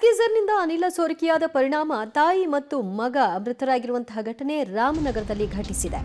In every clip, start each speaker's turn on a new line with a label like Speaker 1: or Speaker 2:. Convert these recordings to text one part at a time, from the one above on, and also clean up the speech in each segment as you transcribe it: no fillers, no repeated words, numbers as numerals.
Speaker 1: ಗೀಸರ್ನಿಂದ ಅನಿಲ ಸೋರಿಕೆಯಾದ ಪರಿಣಾಮ ತಾಯಿ ಮತ್ತು ಮಗ ಮೃತರಾಗಿರುವಂತಹ ಘಟನೆ ರಾಮನಗರದಲ್ಲಿ ಘಟಿಸಿದೆ.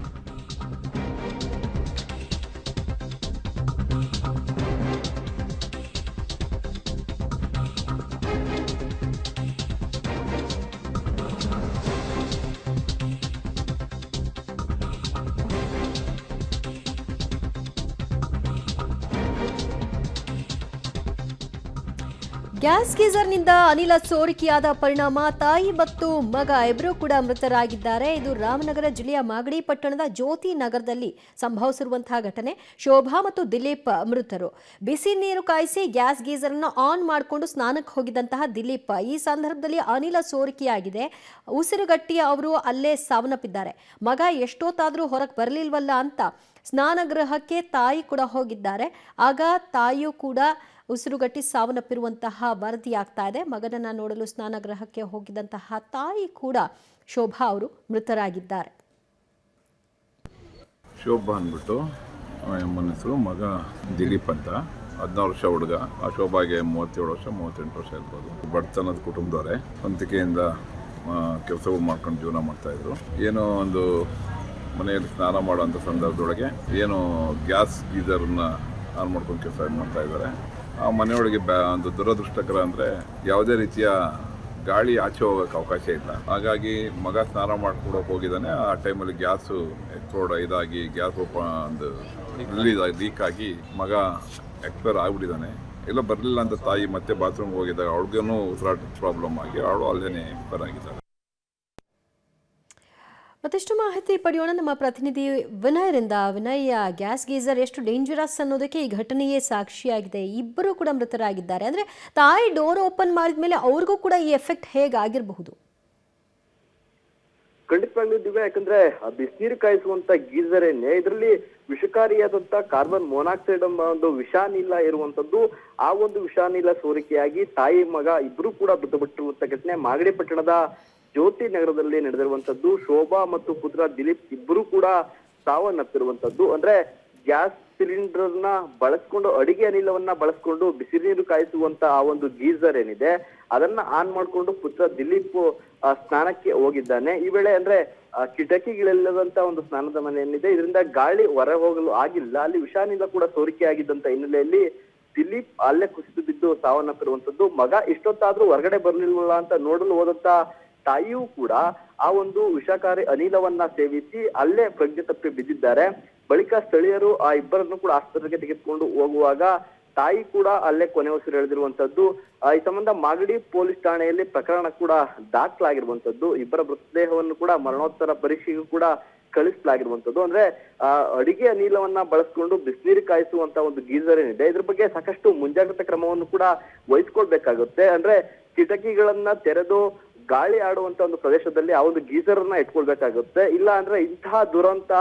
Speaker 1: ಗ್ಯಾಸ್ ಗೀಸರ್ನಿಂದ ಅನಿಲ ಸೋರಿಕೆಯಾದ ಪರಿಣಾಮ ತಾಯಿ ಮತ್ತು ಮಗ ಇಬ್ಬರೂ ಕೂಡ ಮೃತರಾಗಿದ್ದಾರೆ. ಇದು ರಾಮನಗರ ಜಿಲ್ಲೆಯ ಮಾಗಡಿ ಪಟ್ಟಣದ ಜ್ಯೋತಿ ನಗರದಲ್ಲಿ ಸಂಭವಿಸಿರುವಂತಹ ಘಟನೆ. ಶೋಭಾ ಮತ್ತು ದಿಲೀಪ್ ಮೃತರು. ಬಿಸಿ ನೀರು ಕಾಯಿಸಿ ಗ್ಯಾಸ್ ಗೀಸರ್ನ ಆನ್ ಮಾಡಿಕೊಂಡು ಸ್ನಾನಕ್ಕೆ ಹೋಗಿದ್ದಂತಹ ದಿಲೀಪ್ ಈ ಸಂದರ್ಭದಲ್ಲಿ ಅನಿಲ ಸೋರಿಕೆಯಾಗಿದೆ. ಉಸಿರುಗಟ್ಟಿ ಅವರು ಅಲ್ಲೇ ಸಾವನ್ನಪ್ಪಿದ್ದಾರೆ. ಮಗ ಎಷ್ಟೊತ್ತಾದರೂ ಹೊರಗೆ ಬರಲಿಲ್ವಲ್ಲ ಅಂತ ಸ್ನಾನಗೃಹಕ್ಕೆ ತಾಯಿ ಕೂಡ ಹೋಗಿದ್ದಾರೆ. ಆಗ ತಾಯಿಯೂ ಕೂಡ ಉಸಿರುಗಟ್ಟಿ ಸಾವನ್ನಪ್ಪಿರುವಂತಹ ವರದಿಯಾಗ್ತಾ ಇದೆ. ಮಗನನ್ನ ನೋಡಲು ಸ್ನಾನಗೃಹಕ್ಕೆ ಹೋಗಿದ್ದಂತಹ ತಾಯಿ ಕೂಡ ಶೋಭಾ ಅವರು ಮೃತರಾಗಿದ್ದಾರೆ.
Speaker 2: ಶೋಭಾ ಅಂದ್ಬಿಟ್ಟು ಅಮ್ಮನ ಹೆಸರು, ಮಗ ದಿಲೀಪ್ ಅಂತ 16 ವರ್ಷ ಹುಡುಗ. ಆ ಶೋಭಾಗೆ 37 ವರ್ಷ 38 ವರ್ಷ ಇರ್ಬೋದು. ಬಡತನದ ಕುಟುಂಬದವರೇ, ಸ್ವಂತಿಕೆಯಿಂದ ಕೆಲಸಗಳು ಮಾಡ್ಕೊಂಡು ಜೀವನ ಮಾಡ್ತಾಯಿದ್ರು. ಏನೋ ಒಂದು ಮನೆಯಲ್ಲಿ ಸ್ನಾನ ಮಾಡೋಂಥ ಸಂದರ್ಭದೊಳಗೆ ಏನೋ ಗ್ಯಾಸ್ ಗೀಸರ್ನ ಆನ್ ಮಾಡ್ಕೊಂಡು ಕೆಲಸ ಮಾಡ್ತಾ ಇದ್ದಾರೆ. ಆ ಮನೆಯೊಳಗೆ ಒಂದು ದುರದೃಷ್ಟಕರ ಅಂದರೆ ಯಾವುದೇ ರೀತಿಯ ಗಾಳಿ ಆಚೆ ಹೋಗೋಕ್ಕೆ ಅವಕಾಶ ಇಲ್ಲ. ಹಾಗಾಗಿ ಮಗ ಸ್ನಾನ ಮಾಡ್ಕೊಡೋಕೆ ಹೋಗಿದ್ದಾನೆ. ಆ ಟೈಮಲ್ಲಿ ಗ್ಯಾಸು ಎಕ್ಸ್ಪ್ಲೋಡ್ ಇದಾಗಿ ಗ್ಯಾಸ್ ಒಂದು ಲೀಕ್ ಆಗಿ ಮಗ ಎಕ್ಸ್ಪೈರ್ ಆಗಿಬಿಟ್ಟಿದ್ದಾನೆ. ಎಲ್ಲ ಬರಲಿಲ್ಲ ಅಂತ ತಾಯಿ ಮತ್ತೆ ಬಾತ್ರೂಮ್ಗೆ ಹೋಗಿದ್ದಾಗ ಅವ್ಳಿಗೂ ಉಸಿರಾಟದ ಪ್ರಾಬ್ಲಮ್ ಆಗಿ ಅವಳು ಅಲ್ಲೇ ಎಕ್ಸ್ಪೈರ್ ಆಗಿದ್ದಾಳೆ.
Speaker 1: ಮತ್ತಷ್ಟು ಮಾಹಿತಿ ಪಡೆಯೋಣ ನಮ್ಮ ಪ್ರತಿನಿಧಿ ವಿನಯರಿಂದ. ವಿನಯ್, ಗ್ಯಾಸ್ ಗೀಸರ್ ಎಷ್ಟು ಡೇಂಜರಸ್ ಅನ್ನೋದಕ್ಕೆ ಈ ಘಟನೆಯೇ ಸಾಕ್ಷಿಯಾಗಿದೆ. ಇಬ್ಬರು ಕೂಡ ಮೃತರಾಗಿದ್ದಾರೆ. ಅಂದ್ರೆ ತಾಯಿ ಡೋರ್ ಓಪನ್ ಮಾಡಿದ ಮೇಲೆ ಅವ್ರಿಗೂ ಕೂಡ ಈ ಎಫೆಕ್ಟ್ ಹೇಗಾಗಿರಬಹುದು?
Speaker 3: ಖಂಡಿತವಾಗ್ಲೂ ದಿವ್ಯ, ಯಾಕಂದ್ರೆ ಬಿಸಿನೀರು ಕಾಯಿಸುವಂತ ಗೀಸರ್ ಏನೇ ಇದರಲ್ಲಿ ವಿಷಕಾರಿಯಾದಂತ ಕಾರ್ಬನ್ ಮೊನಾಕ್ಸೈಡ್ ಎಂಬ ಒಂದು ವಿಷಾನಿಲ ಇರುವಂತದ್ದು. ಆ ಒಂದು ವಿಷಾನಿಲ ಸೋರಿಕೆಯಾಗಿ ತಾಯಿ ಮಗ ಇಬ್ರು ಕೂಡ ಮೃತಪಟ್ಟಿರುವಂತ ಘಟನೆ ಮಾಗಡಿ ಪಟ್ಟಣದ ಜ್ಯೋತಿ ನಗರದಲ್ಲಿ ನಡೆದಿರುವಂತದ್ದು. ಶೋಭಾ ಮತ್ತು ಪುತ್ರ ದಿಲೀಪ್ ಇಬ್ಬರು ಕೂಡ ಸಾವನ್ನಪ್ಪಿರುವಂತದ್ದು. ಅಂದ್ರೆ ಗ್ಯಾಸ್ ಸಿಲಿಂಡರ್ನ ಬಳಸ್ಕೊಂಡು, ಅಡಿಗೆ ಅನಿಲವನ್ನ ಬಳಸ್ಕೊಂಡು ಬಿಸಿ ನೀರು ಕಾಯಿಸುವಂತ ಆ ಒಂದು ಗೀಸರ್ ಏನಿದೆ ಅದನ್ನ ಆನ್ ಮಾಡ್ಕೊಂಡು ಪುತ್ರ ದಿಲೀಪ್ ಸ್ನಾನಕ್ಕೆ ಹೋಗಿದ್ದಾನೆ. ಈ ವೇಳೆ ಅಂದ್ರೆ ಕಿಟಕಿಗಳಿಲ್ಲದಂತ ಒಂದು ಸ್ನಾನದ ಮನೆ ಏನಿದೆ, ಇದರಿಂದ ಗಾಳಿ ಹೊರ ಹೋಗಲು ಆಗಿಲ್ಲ. ಅಲ್ಲಿ ವಿಷಾನಿಲ ಕೂಡ ಸೋರಿಕೆ ಆಗಿದ್ದಂತ ಹಿನ್ನೆಲೆಯಲ್ಲಿ ದಿಲೀಪ್ ಅಲ್ಲೇ ಕುಸಿದು ಬಿದ್ದು ಸಾವನ್ನಪ್ಪಿರುವಂತದ್ದು. ಮಗ ಇಷ್ಟೊತ್ತಾದ್ರೂ ಹೊರಗಡೆ ಬರ್ಲಿಲ್ವಲ್ಲ ಅಂತ ನೋಡಲು ಹೋದಂತ ತಾಯಿಯೂ ಕೂಡ ಆ ಒಂದು ವಿಷಕಾರಿ ಅನಿಲವನ್ನ ಸೇವಿಸಿ ಅಲ್ಲೇ ಪ್ರಜ್ಞೆ ತಪ್ಪಿ ಬಿದ್ದಿದ್ದಾರೆ. ಬಳಿಕ ಸ್ಥಳೀಯರು ಆ ಇಬ್ಬರನ್ನು ಕೂಡ ಆಸ್ಪತ್ರೆಗೆ ತೆಗೆದುಕೊಂಡು ಹೋಗುವಾಗ ತಾಯಿ ಕೂಡ ಅಲ್ಲೇ ಕೊನೆ ಉಸಿರು ಎಳೆದಿರುವಂತದ್ದು. ಈ ಸಂಬಂಧ ಮಾಗಡಿ ಪೊಲೀಸ್ ಠಾಣೆಯಲ್ಲಿ ಪ್ರಕರಣ ಕೂಡ ದಾಖಲಾಗಿರುವಂತದ್ದು. ಇಬ್ಬರ ಮೃತದೇಹವನ್ನು ಕೂಡ ಮರಣೋತ್ತರ ಪರೀಕ್ಷೆಗೂ ಕೂಡ ಕಳಿಸಲಾಗಿರುವಂತದ್ದು. ಅಂದ್ರೆ ಅಡಿಗೆ ಅನಿಲವನ್ನ ಬಳಸ್ಕೊಂಡು ಬಿಸಿನೀರು ಕಾಯಿಸುವಂತ ಒಂದು ಗೀಸರ್ ಏನಿದೆ ಇದ್ರ ಬಗ್ಗೆ ಸಾಕಷ್ಟು ಮುಂಜಾಗ್ರತಾ ಕ್ರಮವನ್ನು ಕೂಡ ವಹಿಸ್ಕೊಳ್ಬೇಕಾಗುತ್ತೆ. ಅಂದ್ರೆ ಕಿಟಕಿಗಳನ್ನ ತೆರೆದು ಗಾಳಿ ಆಡುವಂತ ಒಂದು ಪ್ರದೇಶದಲ್ಲಿ ಆ ಒಂದು ಗೀಸರ್ ಅನ್ನ ಇಟ್ಕೊಳ್ಬೇಕಾಗುತ್ತೆ. ಇಲ್ಲ ಅಂದ್ರೆ ಇಂತಹ ದುರಂತ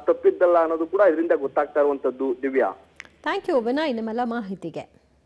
Speaker 3: ತಪ್ಪಿದ್ದಲ್ಲ ಅನ್ನೋದು ಕೂಡ ಇದರಿಂದ ಗೊತ್ತಾಗ್ತಾ ಇರುವಂತದ್ದು. ದಿವ್ಯಾ,
Speaker 1: ಥ್ಯಾಂಕ್ ಯು ವಿನಯ್ ನಿಮ್ಮೆಲ್ಲ ಮಾಹಿತಿಗೆ.